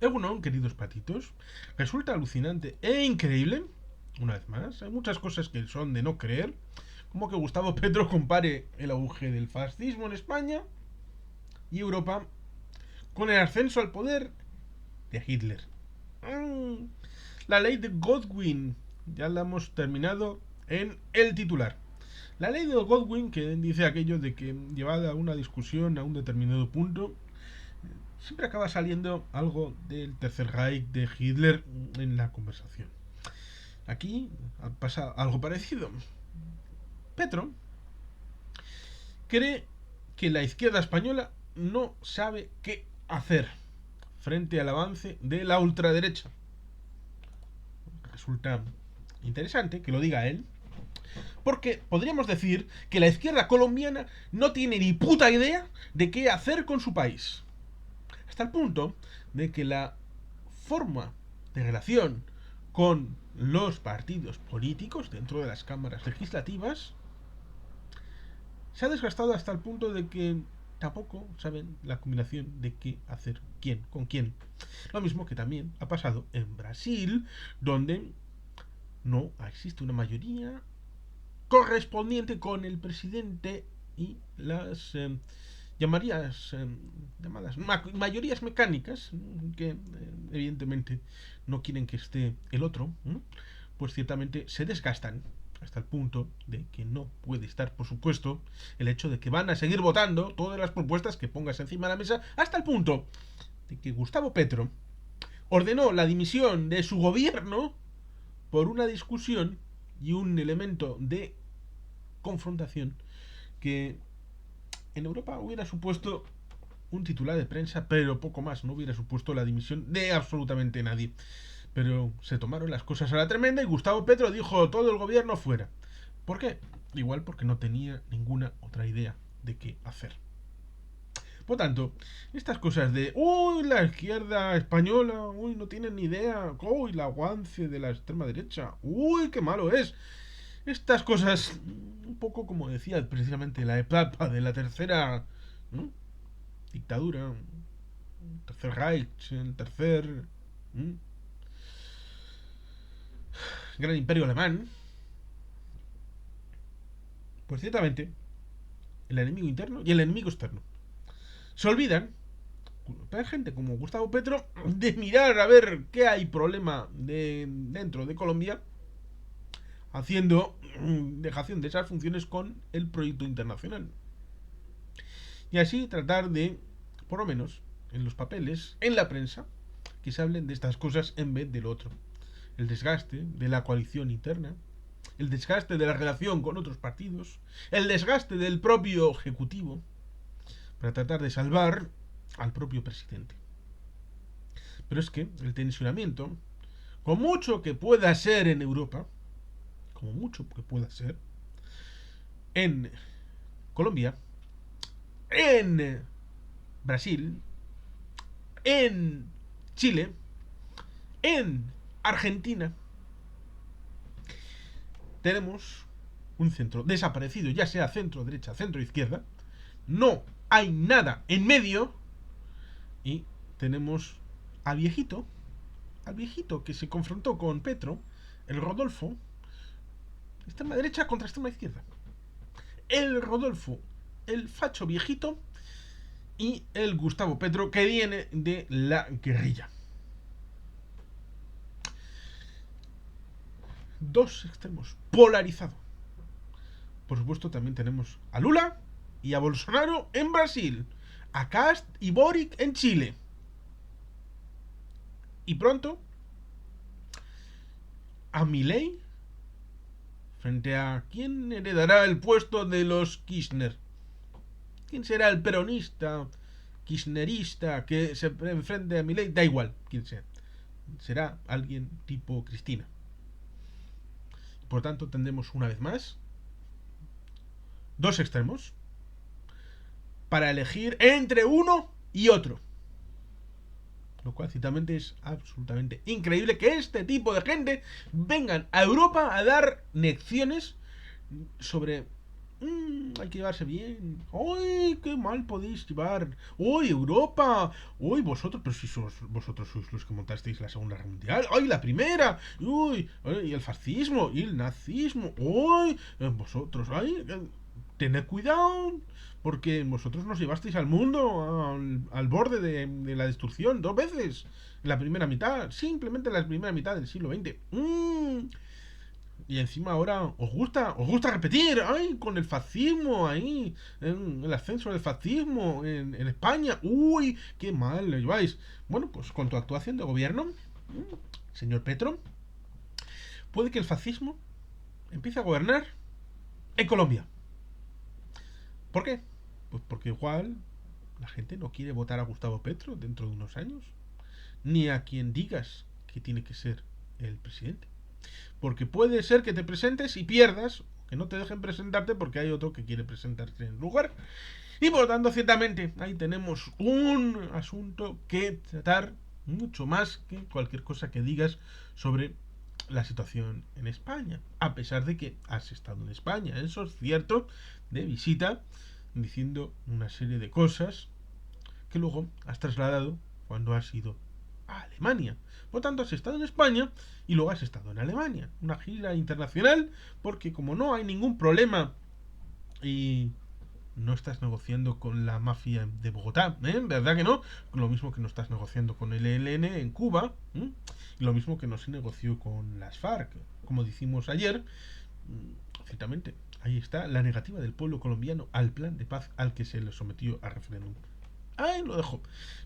Egunon, queridos patitos, resulta alucinante e increíble, una vez más, hay muchas cosas que son de no creer, como que Gustavo Petro compare el auge del fascismo en España y Europa con el ascenso al poder de Hitler. La ley de Godwin, ya la hemos terminado en el titular. La ley de Godwin, que dice aquello de que llevada una discusión a un determinado punto, siempre acaba saliendo algo del Tercer Reich de Hitler en la conversación. Aquí pasa algo parecido. Petro cree que la izquierda española no sabe qué hacer frente al avance de la ultraderecha. Resulta interesante que lo diga él, porque podríamos decir que la izquierda colombiana no tiene ni puta idea de qué hacer con su país. Hasta el punto de que la forma de relación con los partidos políticos dentro de las cámaras legislativas se ha desgastado hasta el punto de que tampoco saben la combinación de qué hacer quién con quién. Lo mismo que también ha pasado en Brasil, donde no existe una mayoría correspondiente con el presidente y las llamadas mayorías mecánicas que evidentemente no quieren que esté el otro, pues ciertamente se desgastan hasta el punto de que no puede estar, por supuesto, el hecho de que van a seguir votando todas las propuestas que pongas encima de la mesa, hasta el punto de que Gustavo Petro ordenó la dimisión de su gobierno por una discusión y un elemento de confrontación que en Europa hubiera supuesto un titular de prensa, pero poco más, no hubiera supuesto la dimisión de absolutamente nadie. Pero se tomaron las cosas a la tremenda y Gustavo Petro dijo todo el gobierno fuera. ¿Por qué? Igual porque no tenía ninguna otra idea de qué hacer. Por tanto, estas cosas de uy, la izquierda española, uy, no tienen ni idea, uy, la avance de la extrema derecha, uy, qué malo es. Estas cosas, un poco como decía precisamente la etapa de la tercera, ¿no?, dictadura, el tercer Reich, el tercer, ¿no?, gran imperio alemán, pues ciertamente el enemigo interno y el enemigo externo. Se olvidan, hay gente como Gustavo Petro, de mirar a ver qué hay problema dentro de Colombia, haciendo dejación de esas funciones con el proyecto internacional. Y así tratar de, por lo menos, en los papeles, en la prensa, que se hablen de estas cosas en vez del otro. El desgaste de la coalición interna, el desgaste de la relación con otros partidos, el desgaste del propio ejecutivo, para tratar de salvar al propio presidente. Pero es que el tensionamiento, con mucho que pueda ser en Europa, como mucho que pueda ser, en Colombia, en Brasil, en Chile, en Argentina, tenemos un centro desaparecido, ya sea centro derecha, centro izquierda, no hay nada en medio y tenemos al viejito que se confrontó con Petro, el Rodolfo, extrema derecha contra extrema izquierda. El Rodolfo, el facho viejito, y el Gustavo Petro, que viene de la guerrilla. Dos extremos, polarizado. Por supuesto, también tenemos a Lula y a Bolsonaro en Brasil, a Kast y Boric en Chile. Y pronto, a Milei frente a quién heredará el puesto de los Kirchner. ¿Quién será el peronista, kirchnerista que se enfrente a Milei? Da igual quién sea. Será alguien tipo Cristina. Por tanto, tendremos una vez más dos extremos para elegir entre uno y otro. Lo cual ciertamente es absolutamente increíble que este tipo de gente vengan a Europa a dar lecciones sobre Hay que llevarse bien. ¡Ay, qué mal podéis llevar! ¡Ay, Europa! ¡Ay, vosotros! Pero si vosotros sois los que montasteis la Segunda Guerra Mundial. ¡Ay, la Primera! ¡Uy! ¡Ay, el fascismo! ¡Y el nazismo! ¡Ay! Vosotros, ¡ay! Tened cuidado, porque vosotros nos llevasteis al mundo al borde de la destrucción 2 veces. En la primera mitad, simplemente en la primera mitad del siglo XX. Y encima ahora os gusta repetir, ay, con el fascismo ahí, en el ascenso del fascismo en España. Uy, qué mal lo lleváis. Bueno, pues con tu actuación de gobierno, señor Petro, puede que el fascismo empiece a gobernar en Colombia. ¿Por qué? Pues porque igual la gente no quiere votar a Gustavo Petro dentro de unos años, ni a quien digas que tiene que ser el presidente. Porque puede ser que te presentes y pierdas, que no te dejen presentarte porque hay otro que quiere presentarse en lugar. Y por lo tanto, ciertamente, ahí tenemos un asunto que tratar mucho más que cualquier cosa que digas sobre la situación en España. A pesar de que has estado en España, eso es cierto, de visita, diciendo una serie de cosas que luego has trasladado cuando has ido a Alemania. Por tanto, has estado en España y luego has estado en Alemania. Una gira internacional porque como no hay ningún problema y no estás negociando con la mafia de Bogotá, ¿verdad que no? Lo mismo que no estás negociando con el ELN en Cuba, y lo mismo que no se negoció con las FARC. Como decimos ayer, ciertamente, ahí está la negativa del pueblo colombiano al plan de paz al que se le sometió a referéndum. Ahí lo dejo.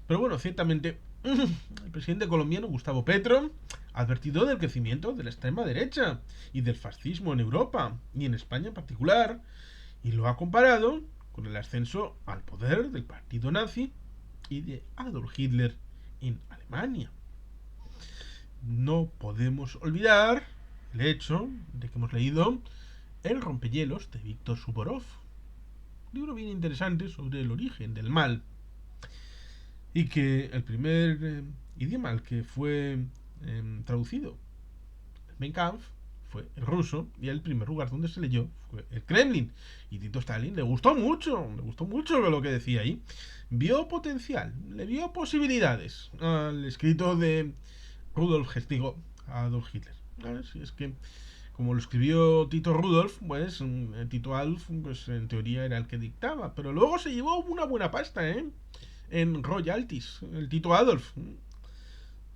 Pero bueno, ciertamente, el presidente colombiano Gustavo Petro ha advertido del crecimiento de la extrema derecha y del fascismo en Europa y en España en particular, y lo ha comparado con el ascenso al poder del partido nazi y de Adolf Hitler en Alemania. No podemos olvidar el hecho de que hemos leído El rompehielos de Víctor Suvorov, un libro bien interesante sobre el origen del mal, y que el primer idioma al que fue traducido Mein Kampf fue el ruso, y el primer lugar donde se leyó fue el Kremlin. Y Tito Stalin le gustó mucho lo que decía ahí. Vio potencial, le vio posibilidades al escrito de Rudolf Hess, digo, Adolf Hitler. Si es que, como lo escribió Tito Rudolf, pues Tito Adolf, pues en teoría era el que dictaba, pero luego se llevó una buena pasta, en royalties, el Tito Adolf.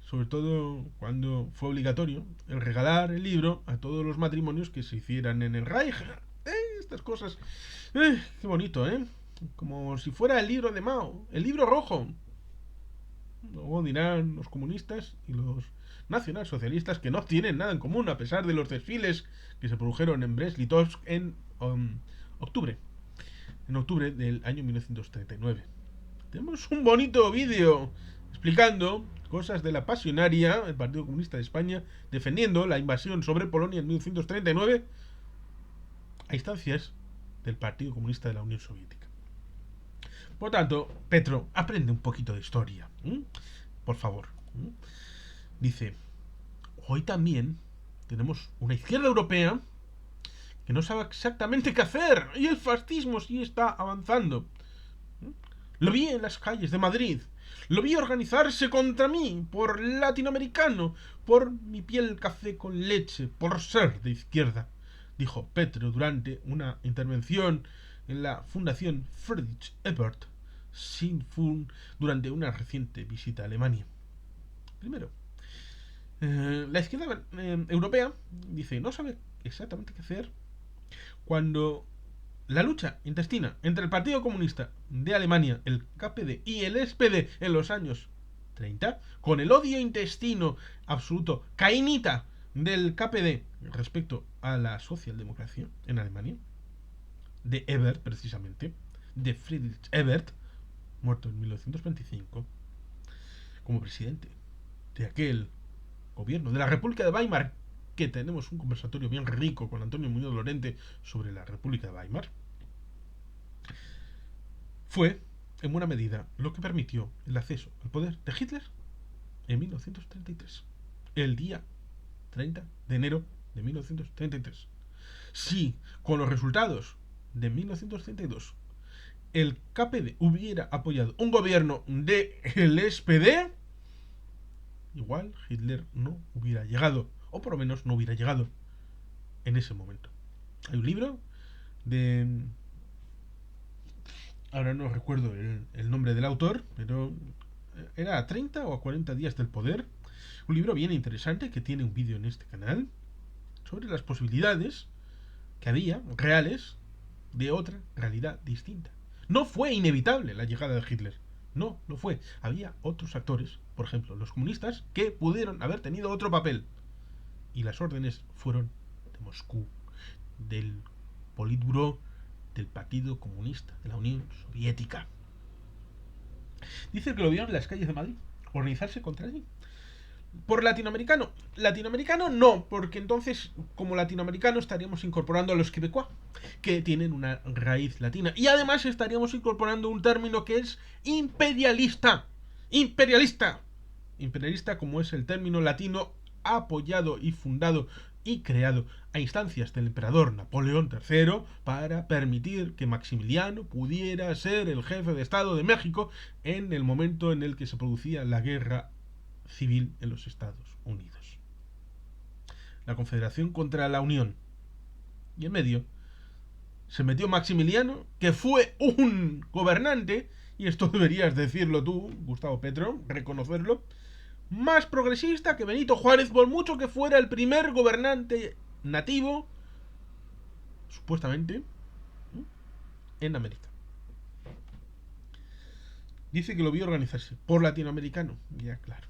Sobre todo cuando fue obligatorio el regalar el libro a todos los matrimonios que se hicieran en el Reich. Estas cosas. Qué bonito, ¿eh? Como si fuera el libro de Mao, el libro rojo. Luego dirán los comunistas y los nacionalsocialistas que no tienen nada en común a pesar de los desfiles que se produjeron en Brest-Litovsk en octubre. En octubre del año 1939. Tenemos un bonito vídeo explicando cosas de la pasionaria, el Partido Comunista de España, defendiendo la invasión sobre Polonia en 1939 a instancias del Partido Comunista de la Unión Soviética. Por tanto, Petro, aprende un poquito de historia. Por favor. Dice, hoy también tenemos una izquierda europea que no sabe exactamente qué hacer y el fascismo sí está avanzando. Lo vi en las calles de Madrid. Lo vi organizarse contra mí, por latinoamericano, por mi piel café con leche, por ser de izquierda, dijo Petro durante una intervención en la Fundación Friedrich Ebert Stiftung durante una reciente visita a Alemania. Primero, la izquierda europea dice no sabe exactamente qué hacer cuando la lucha intestina entre el Partido Comunista de Alemania, el KPD y el SPD en los años 30, con el odio intestino absoluto, cainita, del KPD respecto a la socialdemocracia en Alemania, de Ebert precisamente, de Friedrich Ebert, muerto en 1925, como presidente de aquel gobierno de la República de Weimar, que tenemos un conversatorio bien rico con Antonio Muñoz Lorente sobre la República de Weimar, fue, en buena medida, lo que permitió el acceso al poder de Hitler en 1933, el día 30 de enero de 1933. Sí, con los resultados de 1932 el KPD hubiera apoyado un gobierno del SPD, igual Hitler no hubiera llegado, o por lo menos no hubiera llegado en ese momento. Hay un libro de... Ahora no recuerdo el nombre del autor, pero era a 30 o a 40 días del poder. Un libro bien interesante que tiene un vídeo en este canal sobre las posibilidades que había, reales, de otra realidad distinta. No fue inevitable la llegada de Hitler. No, no fue. Había otros actores, por ejemplo, los comunistas, que pudieron haber tenido otro papel. Y las órdenes fueron de Moscú, del Politburó, del Partido Comunista de la Unión Soviética. Dice que lo vieron en las calles de Madrid, organizarse contra allí. Por latinoamericano. Latinoamericano no, porque entonces, como latinoamericano, estaríamos incorporando a los quebecois, que tienen una raíz latina. Y además estaríamos incorporando un término que es imperialista. Imperialista. Imperialista, como es el término latino apoyado y fundado y creado a instancias del emperador Napoleón III para permitir que Maximiliano pudiera ser el jefe de Estado de México en el momento en el que se producía la guerra civil en los Estados Unidos. La Confederación contra la Unión. Y en medio se metió Maximiliano, que fue un gobernante, y esto deberías decirlo tú, Gustavo Petro, reconocerlo, más progresista que Benito Juárez, por mucho que fuera el primer gobernante nativo, supuestamente, en América. Dice que lo vio organizarse por latinoamericano, ya claro.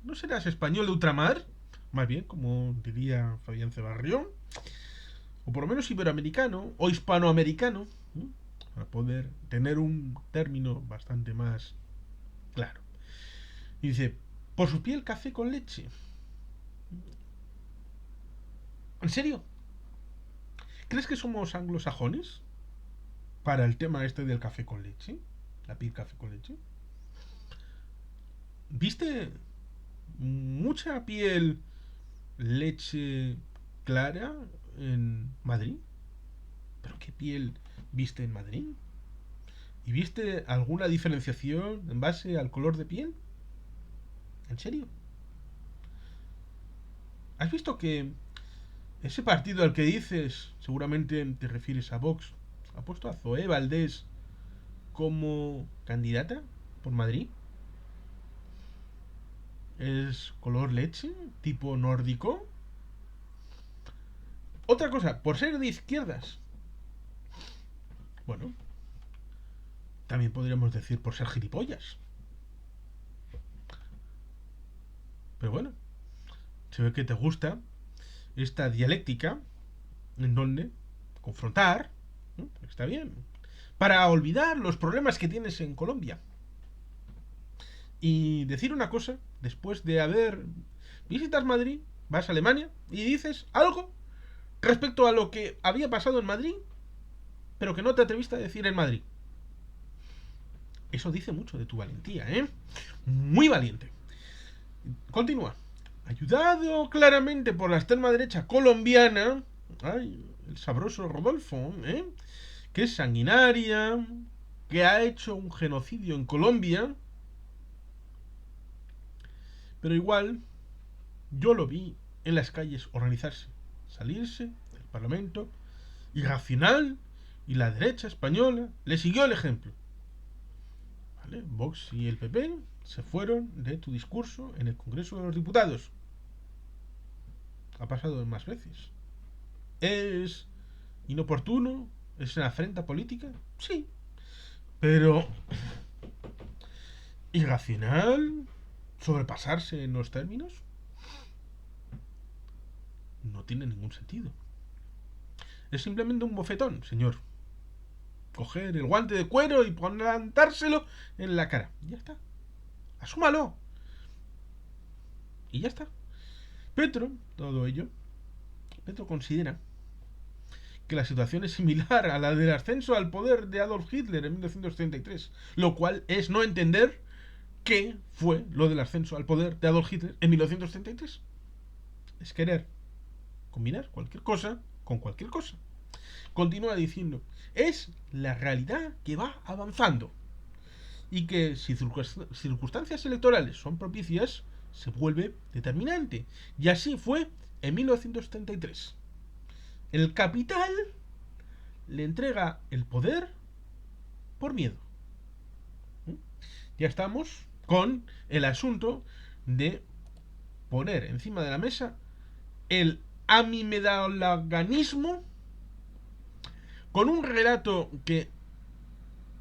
¿No serás español de ultramar? Más bien, como diría Fabián Cebarrión, o por lo menos iberoamericano o hispanoamericano, para poder tener un término bastante más claro. Y dice, por su piel café con leche. ¿En serio? ¿Crees que somos anglosajones para el tema este del café con leche? La piel café con leche. ¿Viste mucha piel leche clara en Madrid? ¿Pero qué piel viste en Madrid? ¿Y viste alguna diferenciación en base al color de piel? ¿En serio? ¿Has visto que ese partido al que dices, seguramente te refieres a Vox, ha puesto a Zoé Valdés como candidata por Madrid? ¿Es color leche? ¿Tipo nórdico? Otra cosa, por ser de izquierdas. Bueno, también podríamos decir por ser gilipollas. Pero bueno, se ve que te gusta esta dialéctica en donde confrontar, ¿no? Está bien, para olvidar los problemas que tienes en Colombia y decir una cosa después de haber visitas Madrid, vas a Alemania y dices algo respecto a lo que había pasado en Madrid, pero que no te atreviste a decir en Madrid. Eso dice mucho de tu valentía, ¿eh? Muy valiente. Continúa. Ayudado claramente por la extrema derecha colombiana, ay, el sabroso Rodolfo, ¿eh? Que es sanguinaria, que ha hecho un genocidio en Colombia, pero igual yo lo vi en las calles organizarse, salirse del Parlamento, irracional, y la derecha española le siguió el ejemplo. ¿Vale? Vox y el PP se fueron de tu discurso en el Congreso de los Diputados. Ha pasado más veces. ¿Es inoportuno? ¿Es una afrenta política? Sí. Pero ¿irracional? ¿Sobrepasarse en los términos? No tiene ningún sentido. Es simplemente un bofetón, señor. Coger el guante de cuero y plantárselo en la cara. Ya está. Asúmalo. Y ya está. Petro, todo ello, Petro considera que la situación es similar a la del ascenso al poder de Adolf Hitler en 1933, lo cual es no entender qué fue lo del ascenso al poder de Adolf Hitler en 1933. Es querer combinar cualquier cosa con cualquier cosa. Continúa diciendo, es la realidad que va avanzando y que si circunstancias electorales son propicias, se vuelve determinante. Y así fue en 1973. El capital le entrega el poder por miedo. Ya estamos con el asunto de poner encima de la mesa el amimedalaganismo con un relato que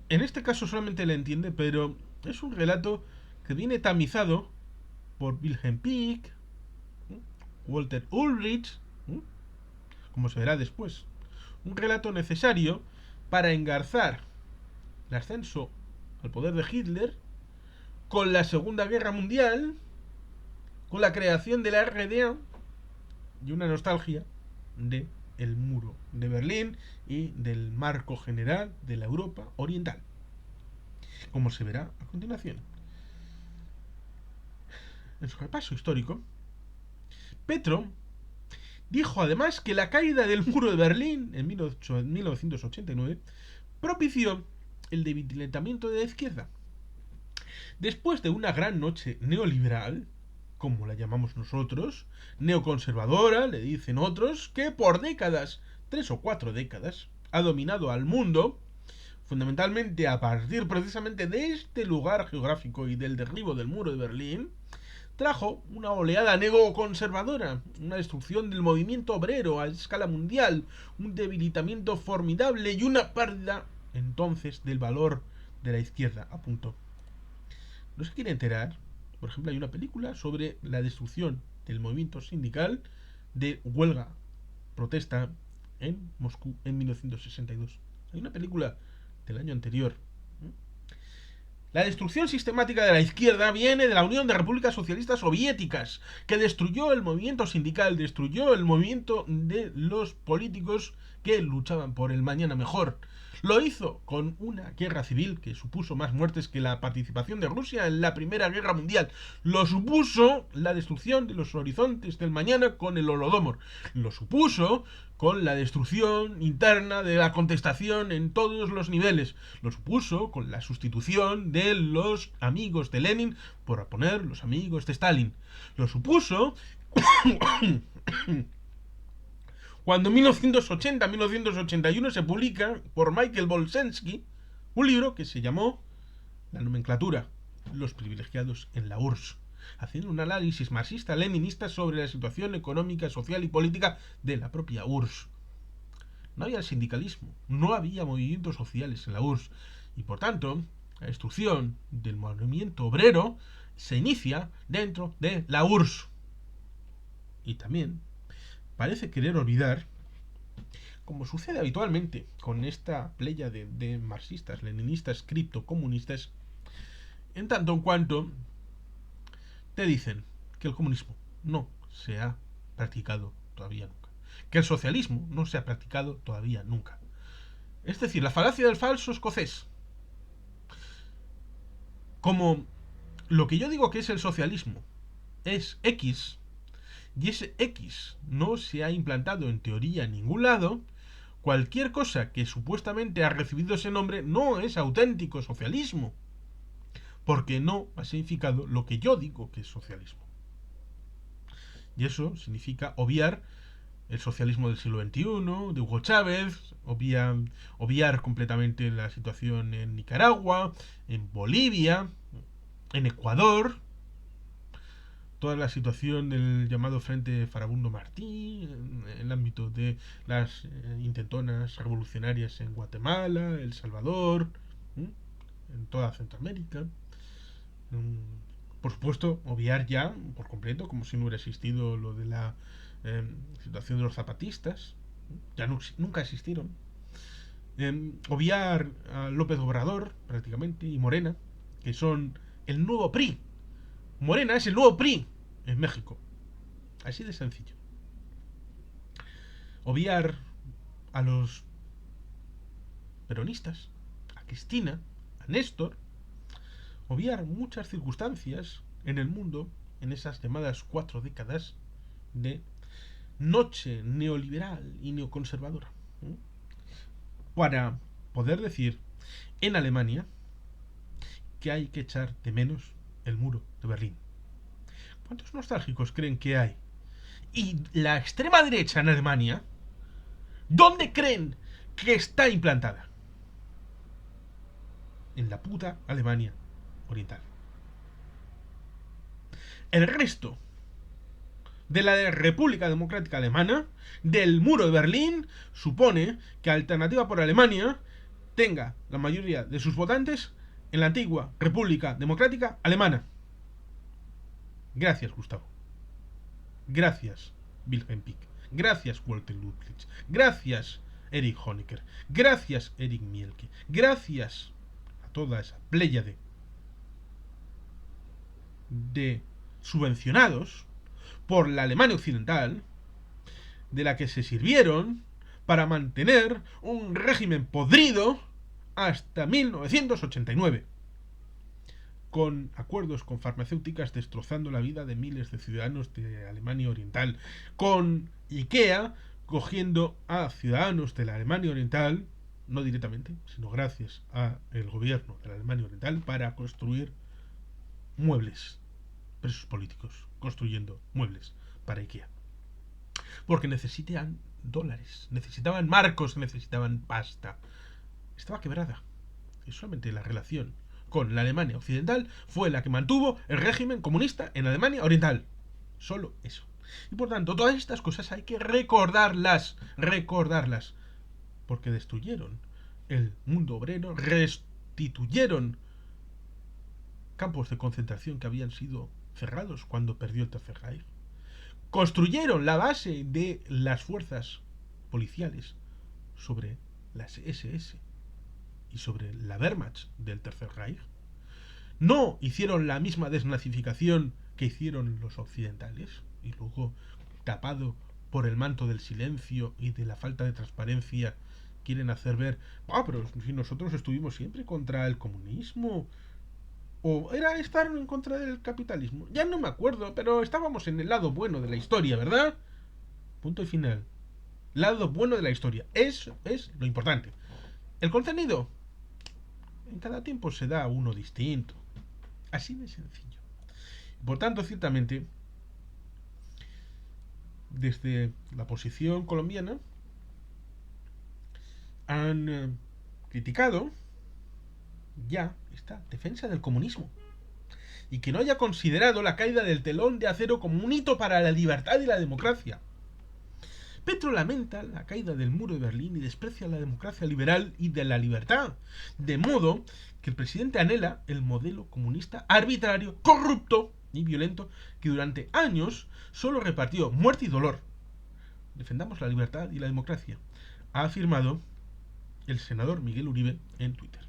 en este caso solamente le entiende, pero es un relato que viene tamizado por Wilhelm Pieck, Walter Ulrich, como se verá después. Un relato necesario para engarzar el ascenso al poder de Hitler con la Segunda Guerra Mundial, con la creación de la RDA y una nostalgia de el muro de Berlín y del marco general de la Europa oriental, como se verá a continuación. En su repaso histórico, Petro dijo además que la caída del muro de Berlín en 1989 propició el debilitamiento de la izquierda. Después de una gran noche neoliberal, como la llamamos nosotros, neoconservadora, le dicen otros, que por décadas, 3 o 4 décadas, ha dominado al mundo, fundamentalmente a partir precisamente de este lugar geográfico y del derribo del muro de Berlín, trajo una oleada neoconservadora, una destrucción del movimiento obrero a escala mundial, un debilitamiento formidable y una pérdida entonces del valor de la izquierda, apuntó. ¿No se quiere enterar? Por ejemplo, hay una película sobre la destrucción del movimiento sindical de huelga, protesta en Moscú en 1962. Hay una película del año anterior. La destrucción sistemática de la izquierda viene de la Unión de Repúblicas Socialistas Soviéticas, que destruyó el movimiento sindical, destruyó el movimiento de los políticos que luchaban por el mañana mejor. Lo hizo con una guerra civil que supuso más muertes que la participación de Rusia en la Primera Guerra Mundial. Lo supuso la destrucción de los horizontes del mañana con el Holodomor. Lo supuso con la destrucción interna de la contestación en todos los niveles. Lo supuso con la sustitución de los amigos de Lenin por poner los amigos de Stalin. Lo supuso cuando en 1980-1981 se publica por Michael Bolsensky un libro que se llamó La nomenclatura, los privilegiados en la URSS, haciendo un análisis marxista-leninista sobre la situación económica, social y política de la propia URSS. No había sindicalismo, no había movimientos sociales en la URSS, y por tanto, la destrucción del movimiento obrero se inicia dentro de la URSS. Y también parece querer olvidar, como sucede habitualmente con esta playa de marxistas, leninistas, criptocomunistas, en tanto en cuanto te dicen que el comunismo no se ha practicado todavía nunca, que el socialismo no se ha practicado todavía nunca. Es decir, la falacia del falso escocés. Como lo que yo digo que es el socialismo es X, y ese X no se ha implantado en teoría en ningún lado, cualquier cosa que supuestamente ha recibido ese nombre no es auténtico socialismo, porque no ha significado lo que yo digo que es socialismo. Y eso significa obviar el socialismo del siglo XXI, de Hugo Chávez, obviar completamente la situación en Nicaragua, en Bolivia, en Ecuador, toda la situación del llamado Frente Farabundo Martí, en el ámbito de las intentonas revolucionarias en Guatemala, El Salvador, en toda Centroamérica. Por supuesto, obviar ya por completo, como si no hubiera existido lo de la situación de los zapatistas, ya nunca existieron. Obviar a López Obrador, prácticamente, y Morena, que son el nuevo PRI. Morena es el nuevo PRI en México. Así de sencillo. Obviar a los peronistas, a Cristina, a Néstor. Obviar muchas circunstancias en el mundo en esas llamadas 4 décadas de noche neoliberal y neoconservadora. para poder decir en Alemania que hay que echar de menos el muro de Berlín. ¿Cuántos nostálgicos creen que hay? Y la extrema derecha en Alemania, ¿dónde creen que está implantada? En la puta Alemania Oriental. El resto de la República Democrática Alemana, del muro de Berlín, supone que Alternativa por Alemania tenga la mayoría de sus votantes en la antigua República Democrática Alemana. Gracias, Gustavo. Gracias, Wilhelm Pieck. Gracias, Walter Ludwig. Gracias, Erich Honecker. Gracias, Erich Mielke. Gracias a toda esa pléyade de subvencionados por la Alemania Occidental, de la que se sirvieron para mantener un régimen podrido hasta 1989, con acuerdos con farmacéuticas destrozando la vida de miles de ciudadanos de Alemania Oriental, con IKEA cogiendo a ciudadanos de la Alemania Oriental, no directamente, sino gracias al gobierno de la Alemania Oriental, para construir muebles, presos políticos, construyendo muebles para IKEA. Porque necesitaban dólares, necesitaban marcos, necesitaban pasta. Estaba quebrada. Y solamente la relación con la Alemania Occidental fue la que mantuvo el régimen comunista en Alemania Oriental. Solo eso. Y por tanto, todas estas cosas hay que recordarlas. Porque destruyeron el mundo obrero, restituyeron campos de concentración que habían sido cerrados cuando perdió el Tercer Reich. Construyeron la base de las fuerzas policiales sobre las SS y sobre la Wehrmacht del Tercer Reich. No hicieron la misma desnazificación que hicieron los occidentales, y luego, tapado por el manto del silencio y de la falta de transparencia, quieren hacer ver, pero si nosotros estuvimos siempre contra el comunismo, o era estar en contra del capitalismo, ya no me acuerdo, pero estábamos en el lado bueno de la historia, ¿verdad? Punto y final. Lado bueno de la historia. Eso es lo importante. El contenido, en cada tiempo se da uno distinto. Así de sencillo. Por tanto, ciertamente, desde la posición colombiana han criticado ya esta defensa del comunismo, y que no haya considerado la caída del telón de acero como un hito para la libertad y la democracia. Petro lamenta la caída del muro de Berlín y desprecia la democracia liberal y de la libertad, de modo que el presidente anhela el modelo comunista arbitrario, corrupto y violento que durante años solo repartió muerte y dolor. Defendamos la libertad y la democracia, ha afirmado el senador Miguel Uribe en Twitter.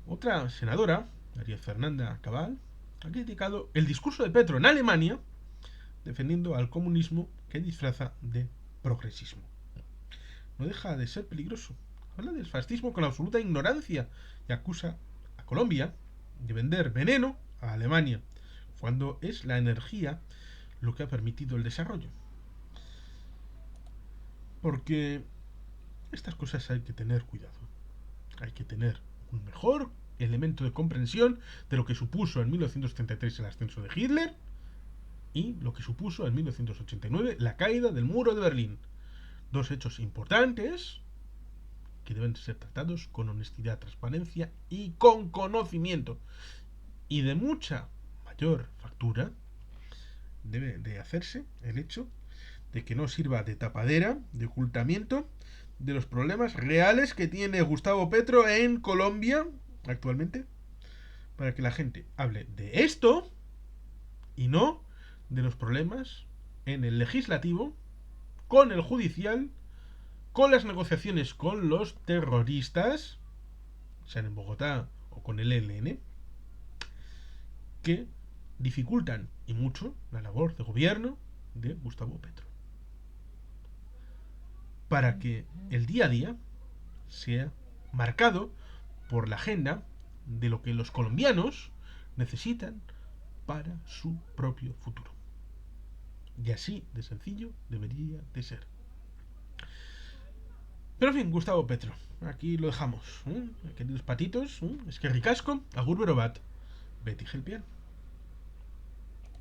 Otra senadora, María Fernanda Cabal, ha criticado el discurso de Petro en Alemania, defendiendo al comunismo que disfraza de progresismo. No deja de ser peligroso. Habla del fascismo con absoluta ignorancia y acusa a Colombia de vender veneno a Alemania, cuando es la energía lo que ha permitido el desarrollo. Porque estas cosas hay que tener cuidado. Hay que tener un mejor elemento de comprensión de lo que supuso en 1933 el ascenso de Hitler y lo que supuso en 1989 la caída del muro de Berlín. Dos hechos importantes que deben ser tratados con honestidad, transparencia y con conocimiento. Y de mucha mayor factura debe de hacerse el hecho de que no sirva de tapadera, de ocultamiento de los problemas reales que tiene Gustavo Petro en Colombia actualmente, para que la gente hable de esto y no de los problemas en el legislativo, con el judicial, con las negociaciones con los terroristas, sean en Bogotá o con el ELN, que dificultan y mucho la labor de gobierno de Gustavo Petro, para que el día a día sea marcado por la agenda de lo que los colombianos necesitan para su propio futuro. Y así de sencillo debería de ser. Pero en fin, Gustavo Petro. Aquí lo dejamos. Queridos patitos, es que ricasco, agur bat. Betty Gelpian.